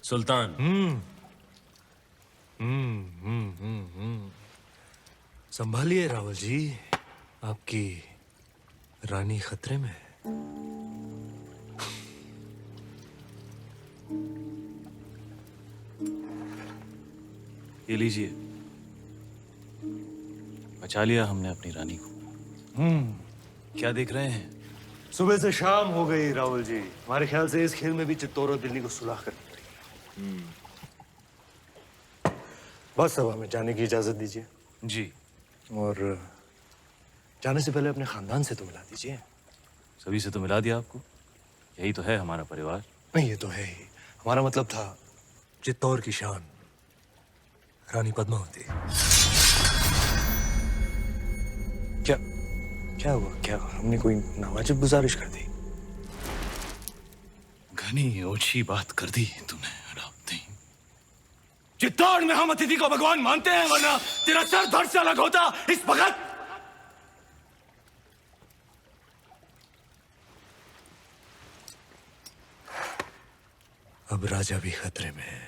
सुल्तान। संभालिए रावल जी, आपकी रानी खतरे में है। ये लीजिए, बचा लिया हमने अपनी रानी को। क्या देख रहे हैं? सुबह से शाम हो गई रावल जी, हमारे ख्याल से इस खेल में भी चित्तौर और दिल्ली को सुलह करनी पड़ेगी। बस अब हमें जाने की इजाजत दीजिए, जी। और जाने से पहले अपने खानदान से तो मिला दीजिए। सभी से तो मिला दिया आपको, यही तो है हमारा परिवार। नहीं, ये तो है ही। हमारा मतलब था चित्तौर की शान रानी पद्मावती। क्या क्या हुआ? क्या हमने कोई नावाजिब गुजारिश कर दी? घनी ओछी बात कर दी तूने अलाउद्दीन। चित्तौड़ में हम अतिथि को भगवान मानते हैं, वरना तेरा सर धड़ से अलग होता इस वक्त। अब राजा भी खतरे में है।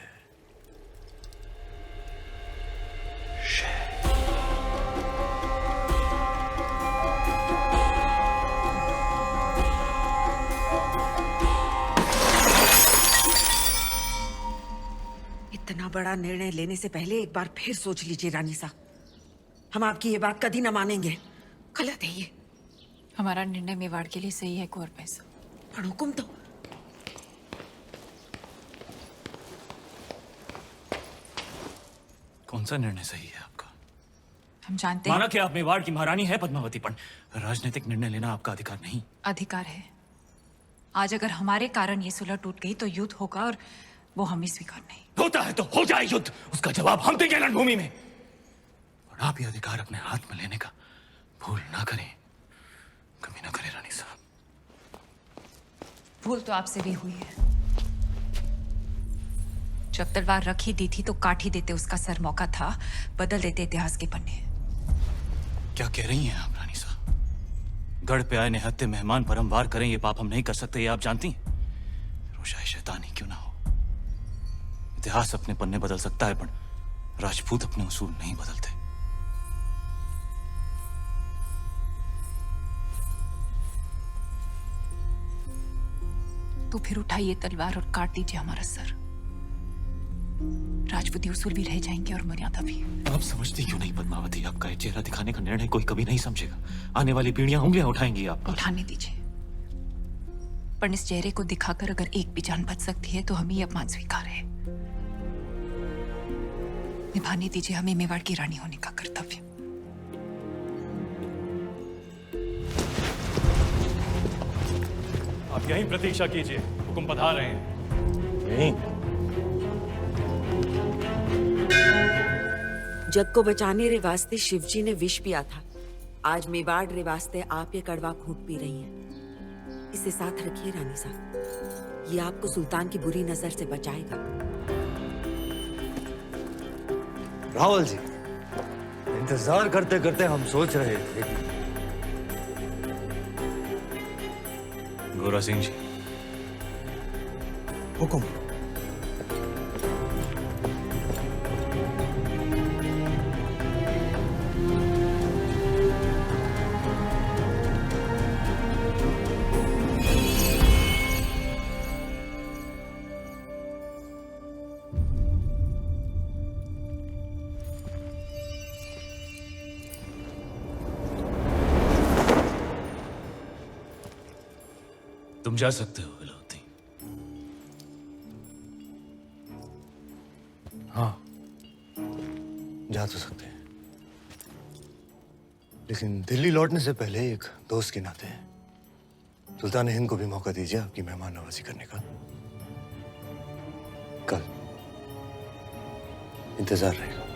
इतना बड़ा निर्णय लेने से पहले एक बार फिर सोच लीजिए रानी साहब। हम आपकी ये बात कभी ना मानेंगे। गलत है ये। हमारा निर्णय मेवाड़ के लिए सही है कुंवर पैसा। पर हुकुम तो कौन सा निर्णय सही है आपका? हम जानते हैं माना कि आप मेवाड़ की महारानी है पद्मावती, पर राजनीतिक निर्णय लेना आपका अधिकार नहीं। अधिकार है। आज अगर हमारे कारण ये सुलह टूट गई तो युद्ध होगा, और वो हम ही स्वीकार नहीं। होता है तो हो जाए युद्ध, उसका जवाब हम देंगे रणभूमि में। और आप ये अधिकार अपने हाथ में लेने का भूल ना करें, कभी ना करें रानी साहब। भूल तो आपसे भी हुई है। जब तलवार रख ही दी थी तो काट ही देते, उसका सर। मौका था बदल देते इतिहास के पन्ने। क्या कह रही हैं आप रानी साहब? गढ़ पे आए निहत्थे मेहमान पर हम वार करें, ये पाप हम नहीं कर सकते, ये आप जानती हैं। रोशाए शैतानी क्यों ना हो, इतिहास अपने पन्ने बदल सकता है, पर राजपूत अपने उसूल नहीं बदलते। तो फिर उठाइए तलवार और काट दीजिए हमारा सर। राजपूती उसूल भी रह जाएंगे और मर्यादा भी। आप समझती क्यों नहीं पद्मावती, आपका ये चेहरा दिखाने का निर्णय कोई कभी नहीं समझेगा। आने वाली पीढ़ियां उंगलियां उठाएंगी आप पर। उठाने दीजिए, पर इस चेहरे को दिखाकर अगर एक भी जान बच सकती है तो हमें ये अपमान स्वीकार है। निभाने दीजिए हमें मेवाड़ की रानी होने का कर्तव्य। आप यहीं प्रतीक्षा कीजिए, हुकुम पधार रहे हैं। यहीं? जग को बचाने रे वास्ते शिवजी ने विष पिया था। आज मेवाड़ रे वास्ते आप ये कड़वा घूंट पी रही हैं। इसे साथ रखिए रानी साहब, ये आपको सुल्तान की बुरी नजर से बचाएगा। रावल जी, इंतजार करते करते हम सोच रहे थे कि गोरा सिंह जी, हुकुम। तुम जा सकते हो अलाउद्दीन। हाँ, जा तो सकते हैं, लेकिन दिल्ली लौटने से पहले एक दोस्त के नाते सुल्तान हिंद को भी मौका दीजिए आपकी मेहमान नवाजी करने का। कल इंतजार रहेगा।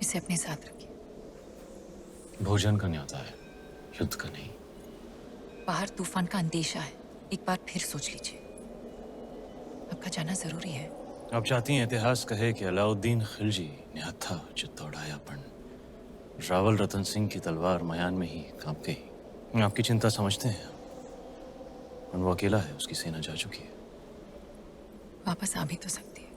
इसे अपने साथ रखिए। भोजन का न्योता है, युद्ध का नहीं। बाहर तूफान का अंदेशा है, एक बार फिर सोच लीजिए। आपका जाना जरूरी है। आप चाहती हैं इतिहास कहे कि अलाउद्दीन खिलजी ने हत्था चित्तौड़ाया, पण रावल रतन सिंह की तलवार मयान में ही कांप गई। आपकी चिंता समझते हैं, वो अकेला है, उसकी सेना जा चुकी है। वापस आ भी तो सकती है।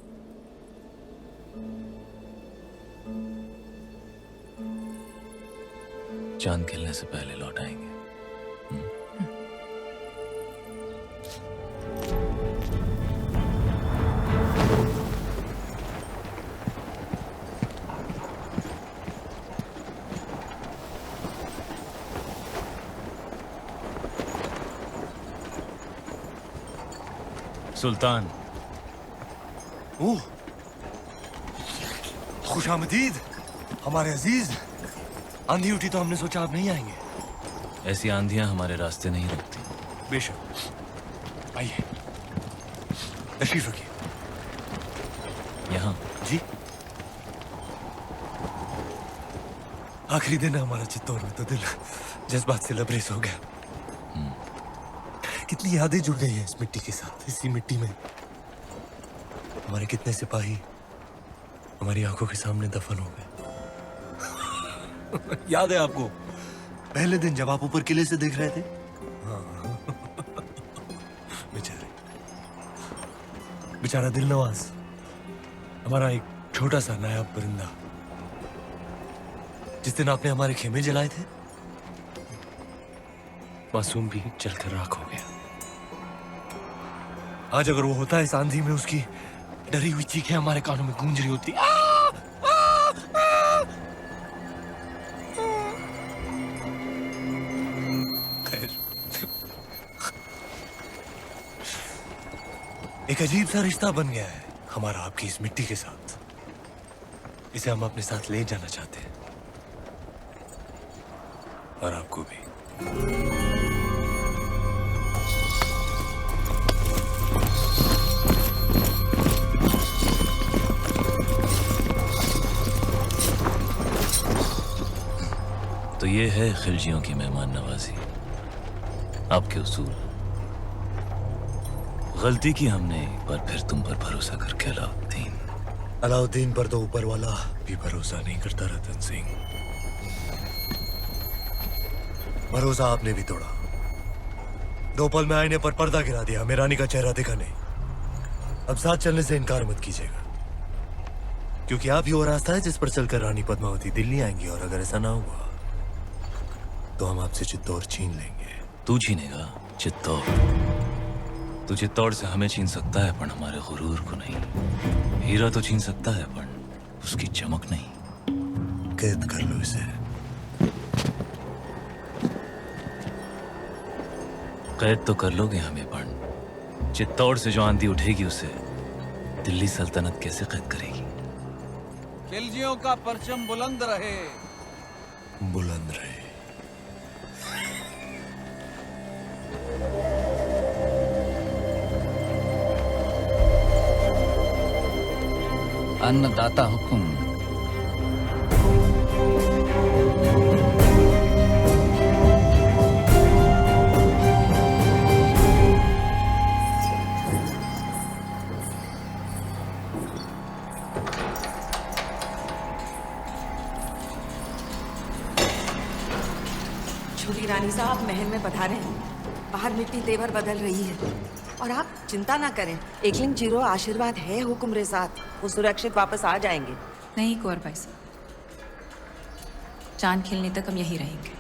चांद खिलने से पहले लौट आएंगे। सुल्तान, ओह, खुशामदीद हमारे अजीज। आंधी उठी तो हमने सोचा आप नहीं आएंगे। ऐसी आंधियां हमारे रास्ते नहीं रुकती। बेशक, आइए, तशरीफ रखिए। यहाँ जी, आखिरी दिन है हमारा चित्तौड़ में, तो दिल जज्बात से लबरेज हो गया। कितनी यादें जुड़ गई हैं इस मिट्टी के साथ। इसी मिट्टी में हमारे कितने सिपाही हमारी आंखों के सामने दफन हो गए। याद है आपको पहले दिन जब आप ऊपर किले से देख रहे थे? हाँ। बेचारे, बेचारा दिलनवाज, हमारा एक छोटा सा नायाब परिंदा, जिस दिन आपने हमारे खेमे जलाए थे, मासूम भी जलकर राख हो गया। आज अगर वो होता है इस आंधी में, उसकी डरी हुई चीखें हमारे कानों में गूंज रही होती। खैर, एक अजीब सा रिश्ता बन गया है हमारा आपकी इस मिट्टी के साथ। इसे हम अपने साथ ले जाना चाहते हैं, और आपको भी। तो ये है खिलजियों की मेहमान नवाजी, आपके उसूल। गलती की हमने एक बार फिर तुम पर भरोसा करके अलाउद्दीन पर तो ऊपर वाला भी भरोसा नहीं करता रतन सिंह। भरोसा आपने भी तोड़ा। 2 पल में आईने पर पर्दा गिरा दिया, हमें रानी का चेहरा दिखा नहीं। अब साथ चलने से इनकार मत कीजिएगा, क्योंकि आप ही वो रास्ता है जिस पर चलकर रानी पद्मावती दिल्ली आएंगी, और अगर ऐसा ना हुआ तो हम आपसे चित्तौड़ छीन लेंगे। तू छीनेगा चित्तौड़? तू चित्तौड़ से हमें छीन सकता है, पर हमारे गुरूर को नहीं। हीरा तो छीन सकता है, पर उसकी चमक नहीं। कैद कर लो इसे। कैद तो कर लोगे हमें, पर चित्तौड़ से जो आंधी उठेगी उसे दिल्ली सल्तनत कैसे कैद करेगी? खिलजियों का परचम बुलंद रहे। बुलंद रहे। अन्नदाता हुकुम। छोटी रानी साहब महल में पधारे हैं। बाहर मिट्टी तेवर बदल रही है, और आप चिंता ना करें। एकलिंग जीरो आशीर्वाद है हुक्म साथ, वो सुरक्षित वापस आ जाएंगे। नहीं कुंवर भाई साहब, चांद खिलने तक हम यहीं रहेंगे।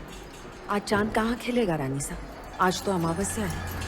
आज चांद कहाँ खिलेगा रानी साहब? आज तो अमावस्या है।